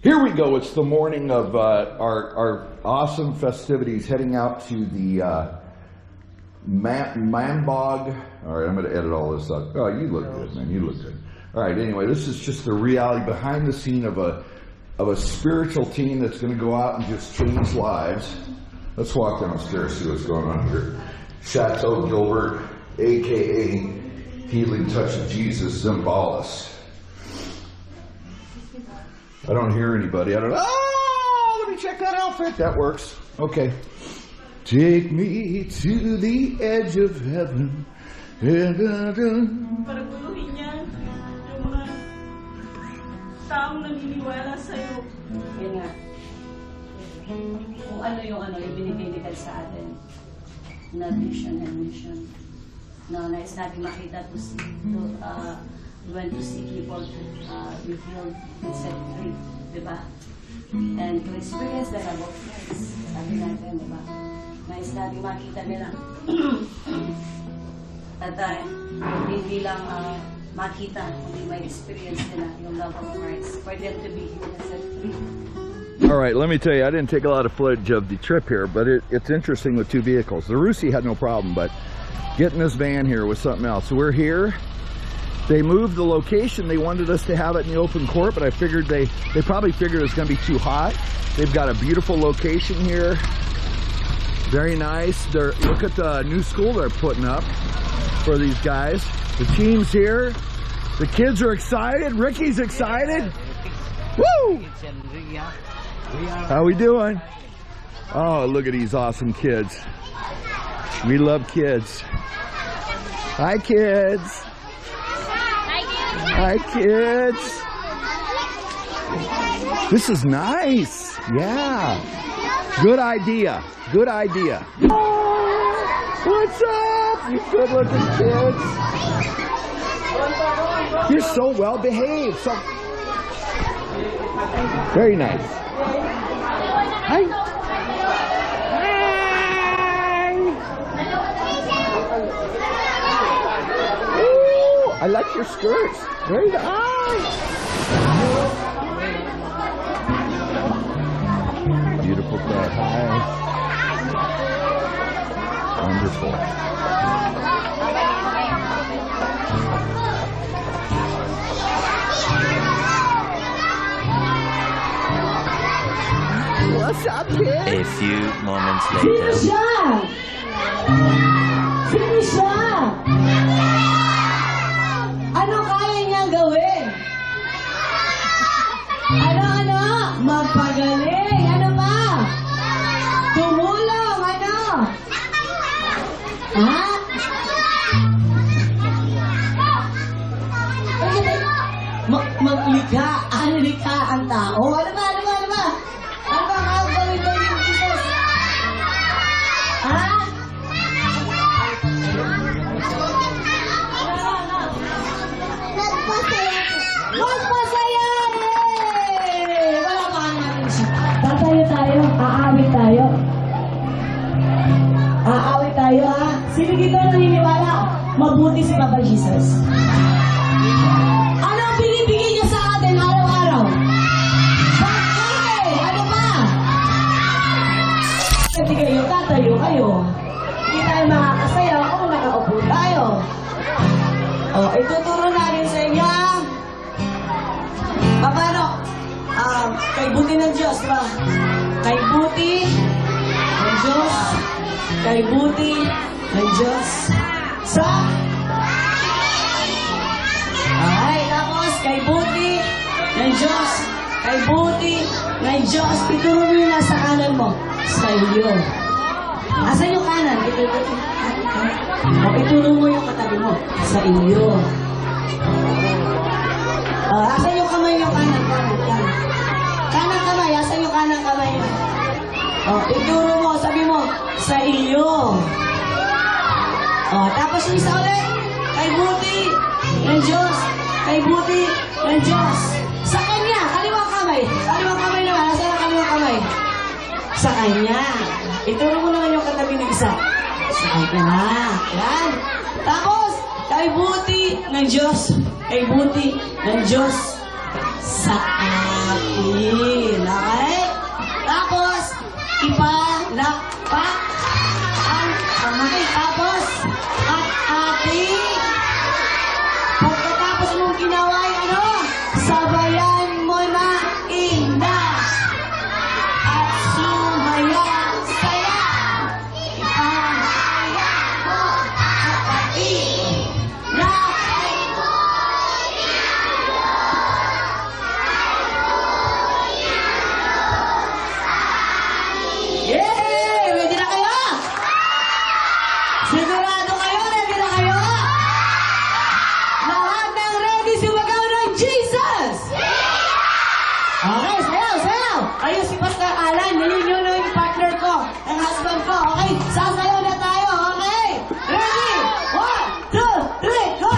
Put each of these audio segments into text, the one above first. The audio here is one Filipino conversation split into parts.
Here we go. It's the morning of our awesome festivities, heading out to the Manbog. All right, I'm going to edit all this up. Oh, you look good, man. You look good. All right. Anyway, this is just the reality behind the scene of a spiritual team that's going to go out and just change lives. Let's walk downstairs, see what's going on here. Chateau Gilbert, aka Healing Touch of Jesus, Zimbalist. I don't hear anybody. I don't know. Oh, let me check that outfit. That works. Okay. Take me to the edge of heaven. Paraguluhin niya yung mga taong naniniwala sa'yo. Yan nga. Kung ano yung ibinigay ni God sa atin na vision and mission. No, nais natin makita to see, we went to see people be healed and set free, diba? And to experience the love of Christ, sabi natin, diba? Nais natin makita nila. At hindi lang makita, hindi may experience nila yung love of Christ for them to be healed and set free. All right, let me tell you, I didn't take a lot of footage of the trip here, but it's interesting with two vehicles. The Rusi had no problem, but getting this van here was something else. So we're here. They moved the location. They wanted us to have it in the open court, but I figured they probably figured it was going to be too hot. They've got a beautiful location here. Very nice. Look at the new school they're putting up for these guys. The team's here. The kids are excited. Ricky's excited. Woo! How we doing? Oh, look at these awesome kids. We love kids. Hi, kids. Hi, kids. This is nice. Yeah. Good idea. Good idea. What's up, you good-looking kids? You're so well behaved. So very nice. Hi. Ooh, I like your skirts. Very nice. Beautiful crowd. Hi. Wonderful. What's up, kid? A few moments later. Sino siya? Sino siya? Ano kaya niyang gawin? Ano? Magpagaling. Ano pa? Tumulong. Ano? Ha? Maglikha. Ano likha ang tao? Ano ba? Ano ba gawin ko yung Jesus? Ha? Magpasaya! Wala pa natin siya. Tatayo tayo. Aawit tayo. Aawit tayo, ha? Sino dito naniniwala? Mabuti si Papa Jesus. Ano ang binibigay niya sa atin araw-araw? Bakit? Ano ba? Kasi kayo, tatayo kayo. Hindi tayo makakasaya kung nakaupo tayo. Ituturo natin sa inyo. Paano? Kay buti ng Diyos, ba? Kay buti ng Diyos. Kay buti ng Diyos. Sa? Ay, tapos, kay buti ng Diyos. Kay buti ng Diyos. Ituro mo yun nasa kanan mo. Sa iyo. Asan yung kanan? Ituro mo yung katabi mo. Sa iyo. Asan yung kamay yung kanan? Kanan kamay. Asan yung kanan kamay? Ituro mo. Sabi mo, sa iyo. Tapos yung isa ulit. Kay buti ng Diyos. Kay buti ng Diyos. Sa Kanya. Kaliwang kamay. Kaliwang kamay naman. Asan ang kaliwang kamay? Sa Kanya. Ituro mo naman yung katabi ng isa. Sa Kanya. Yan. Tapos, kay buti ng Diyos. Kay buti ng Diyos. sa akin. Okay? Tapos, ipalakpak ang kamay. Tapos, at ating pagkatapos mong ginawa ay ano? Sabayan mo na inda at sumaya saya. Ipahaya mo at ating na Yay! Ready na kayo? Sigurado kayo? Ready na kayo? Lahat ng ready sumagaw ng Jesus! Okay, sayaw, sayaw! Kayo si Pastor Alan, yun yung partner ko, ang husband ko. Okay, sasayaw na tayo, okay? Ready? 1, 2, 3, go!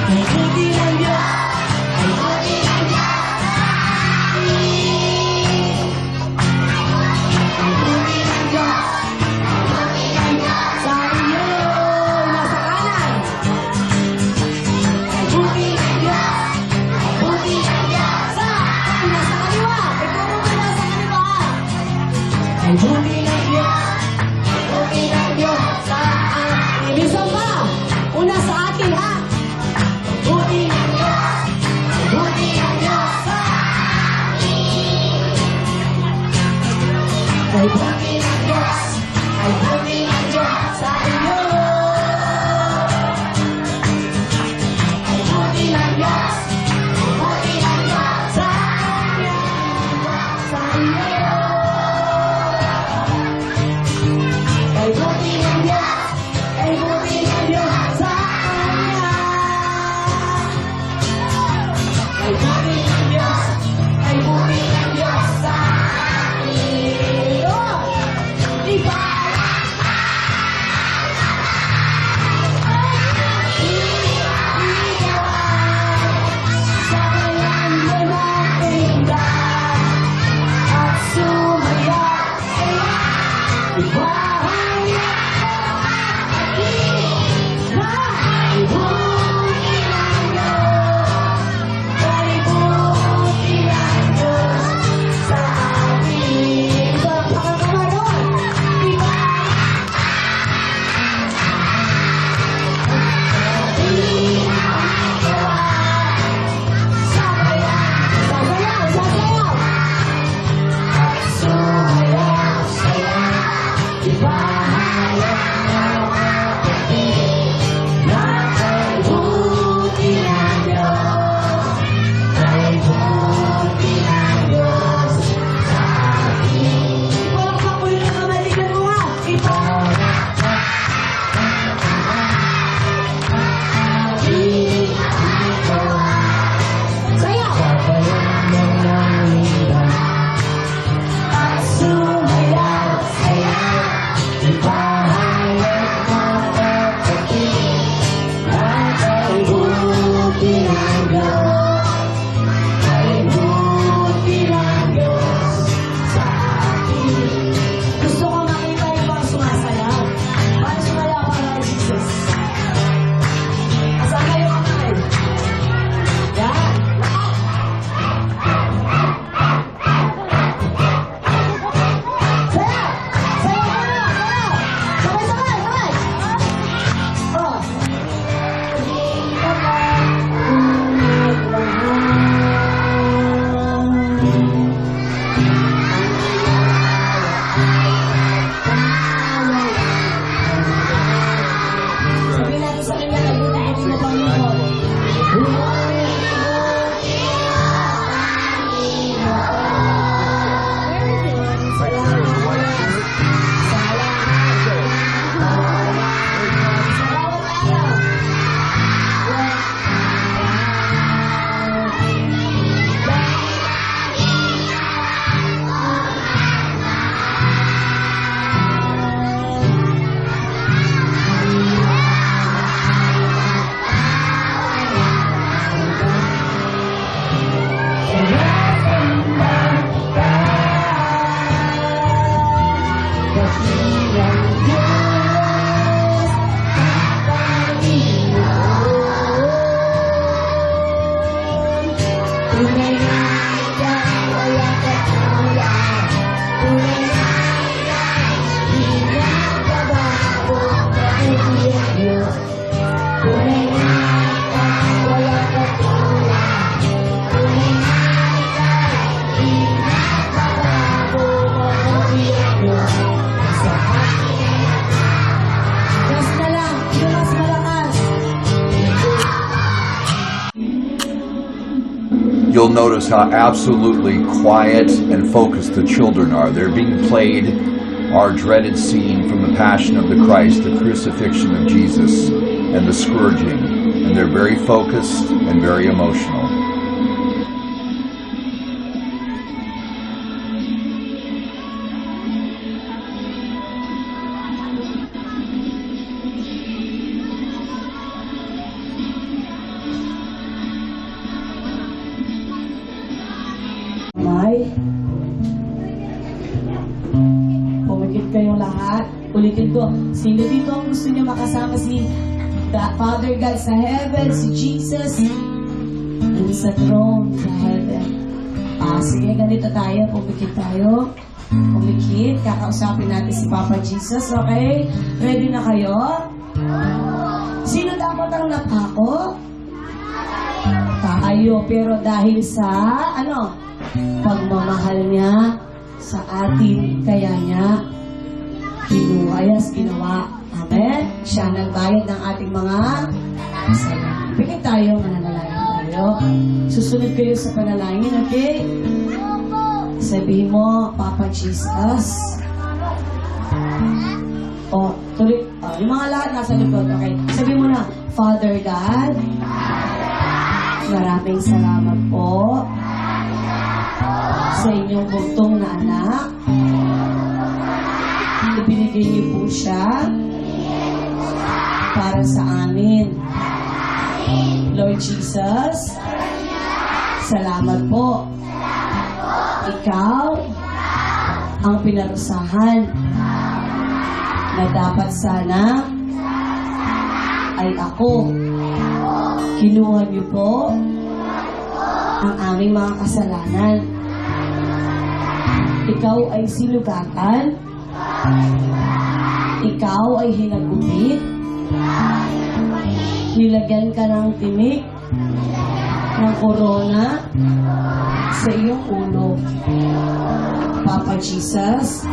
Ay, buti ng Diyos! Ay, buti ng Diyos! Ay, buti ng Diyos! Ay, buti ng Diyos! Sa iyo, nasa kanan! Ay, buti ng Diyos! Ay, buti ng Diyos! Sa nasa kaliwa! Ikaw mo nasa kaliwa! Ay, buti ng Diyos! Ay, buti ng Diyos! Sa akin! Bilisan pa! Una sa akin, ha? Buti ng Diyos! Buti ng Diyos sa akin! Ay buti ng Diyos! Ay buti ng Diyos sa iyo! Ay buti ng Diyos! Ay buti ng Diyos sa kanya! Sa iyo! Ay buti ng Diyos! Ay buti ng Diyos sa kanya! Ay buti ng Diyos, ay buti ng Diyos sa akin. Iba! Sabayan mo ng tinda at sumaya saya. Ibahaya na ay buti ng Diyos. Ay buti ng Diyos sa akin. Sa pagkakamaroon, iba. Sasayaw, sasayaw. At sumayaw, sayaw. Ibahaya ng ating na ay buti ng Diyos. Ay buti ng Diyos sa akin. Ipalakpak mo yung kamaligan mo nga. Ipalakpak ating ikaw. Sayaw! Sabayan mo ng linda at sumayaw, sayaw. Ipahayag mo at aking at ay buti ng Diyos. Ay buti ng Diyos sa akin. Gusto ko makita yung mga sumasayaw. Paano sumayaw para kay Jesus? Asan kayo kamay? Yan. Sayaw! Sayaw ka na! Sayaw! Sabay, sabay, sabay! Oh. you'll notice how absolutely quiet and focused the children are. They're being played our dreaded scene from the Passion of the Christ, the crucifixion of Jesus, and the scourging. And they're very focused and very emotional. May pumikit kayong lahat. Ulitin ko, sino dito ang gusto niya makasama si Father God sa heaven, si Jesus dun sa throne sa heaven? Sige, ganito tayo, pumikit tayo. Pumikit, kakausapin natin si Papa Jesus, okay? Ready na kayo? Sino dapat ang napako? Tayo, pero dahil sa, pagmamahal niya sa atin, kaya niya binuhay as ginawa. Amen? Siya nagbayad ng ating mga kasalanan. Pagkat tayo, mananalangin tayo. Susunod kayo sa panalangin, okay? Sabihin mo, Papa Jesus. Tuloy. Yung mga lahat nasa likod, okay? Sabihin mo na, Father God, maraming salamat po sa inyong bugtong na anak. Ibinigay niyo po siya para sa amin. Lord Jesus, salamat po. Ikaw ang pinarusahan na dapat sana ay ako. Kinuha niyo po ang aming mga kasalanan. Ikaw ay sinugatan. Ikaw ay hinagupit. Nilagyan ka ng tinik ng korona sa iyong ulo. Papa Jesus,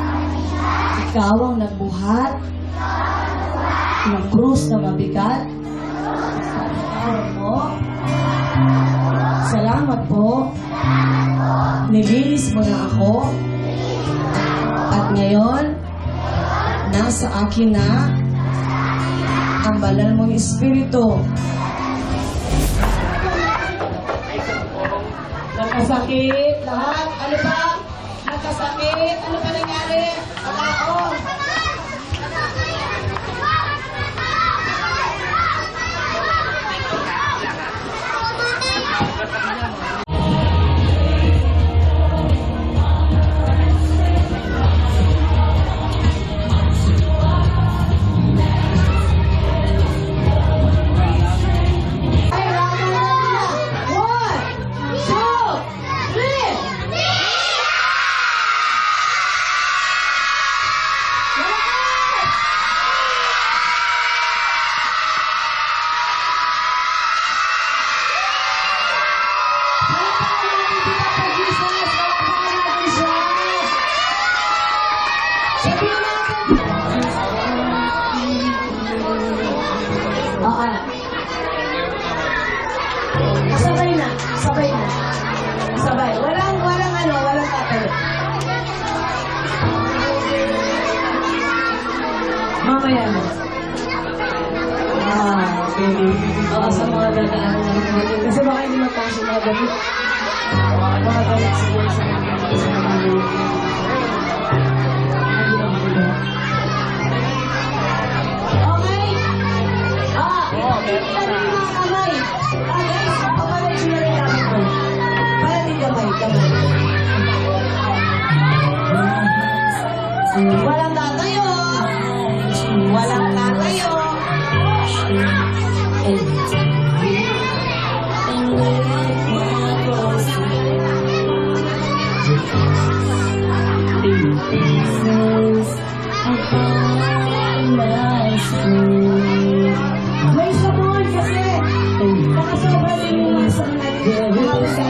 ikaw ang nagbuhat ng krus na mabigat. Salamat po. Nilinis mo na ako. At ngayon, nasa akin na ang banal mong Espiritu. Nagkasakit lahat. Ano pa? Nagkasakit. Ano pa nangyari? Pagkaon. Sabay. Walang tatalo. Mamaya na. Baby. Sa mga dadaan natin. Kasi baka hindi magkasya mga gamit. Mga gamit siguro sa mga okay? Meron na. Kamay. Guys, papalay sila rin namin ko. Kamay. Walang tatayo. Walang tatayo. May sabon kasi nakasobra din yung sa natin. Halos sa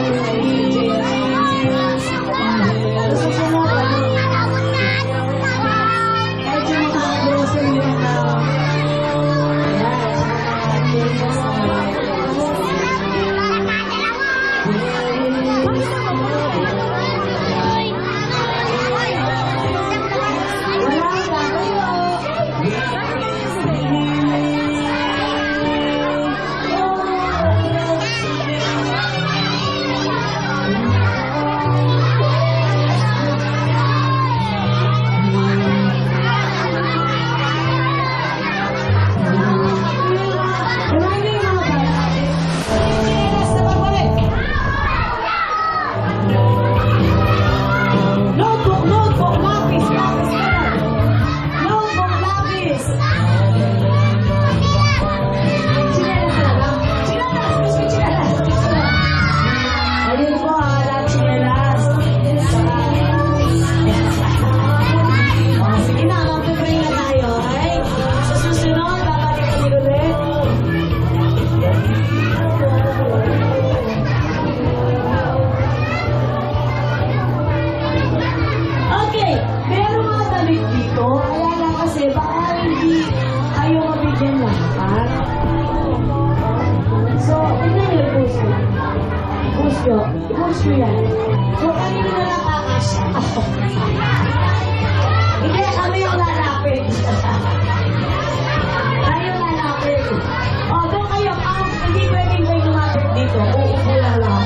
nyo. I-post nyo yan. So, kanino na lang kakasya? Hindi, kami yung lalapit. Tayo lalapit. O, doon kayo. Hindi pwedeng kayo lumapit dito. Uupo lang lang.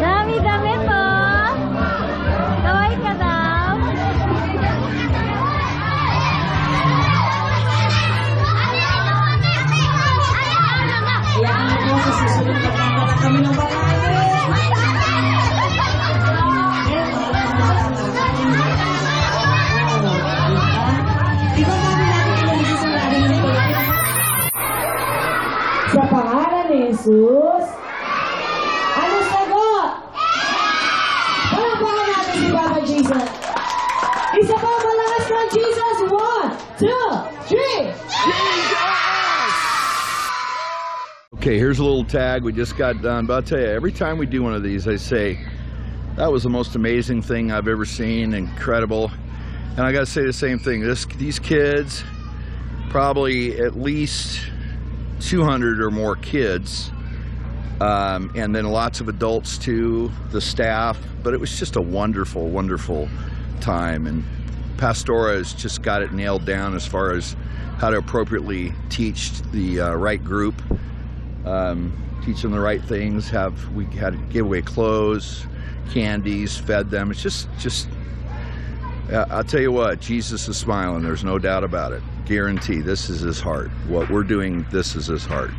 Dami-dami po. Kaway ka daw. Hayaan mo sa susunod na pagkakala kami ng babae. Di ba kami natin pinag-isa sa lalim ng babae? Sa pangalan ni Jesus, ano sagot? Palakpakan natin si Papa Jesus. Isa pa, malakas ng Jesus. 1, 2, 3. Okay, here's a little tag we just got done. But I'll tell you, every time we do one of these, I say, that was the most amazing thing I've ever seen, incredible. And I gotta say the same thing. These kids, probably at least 200 or more kids, and then lots of adults too, the staff. But it was just a wonderful, wonderful time. And Pastora has just got it nailed down as far as how to appropriately teach the right group. Teach them the right things. We had to give away clothes, candies, fed them. It's just I'll tell you what, Jesus is smiling. There's no doubt about it. Guarantee this is his heart. What we're doing, this is his heart.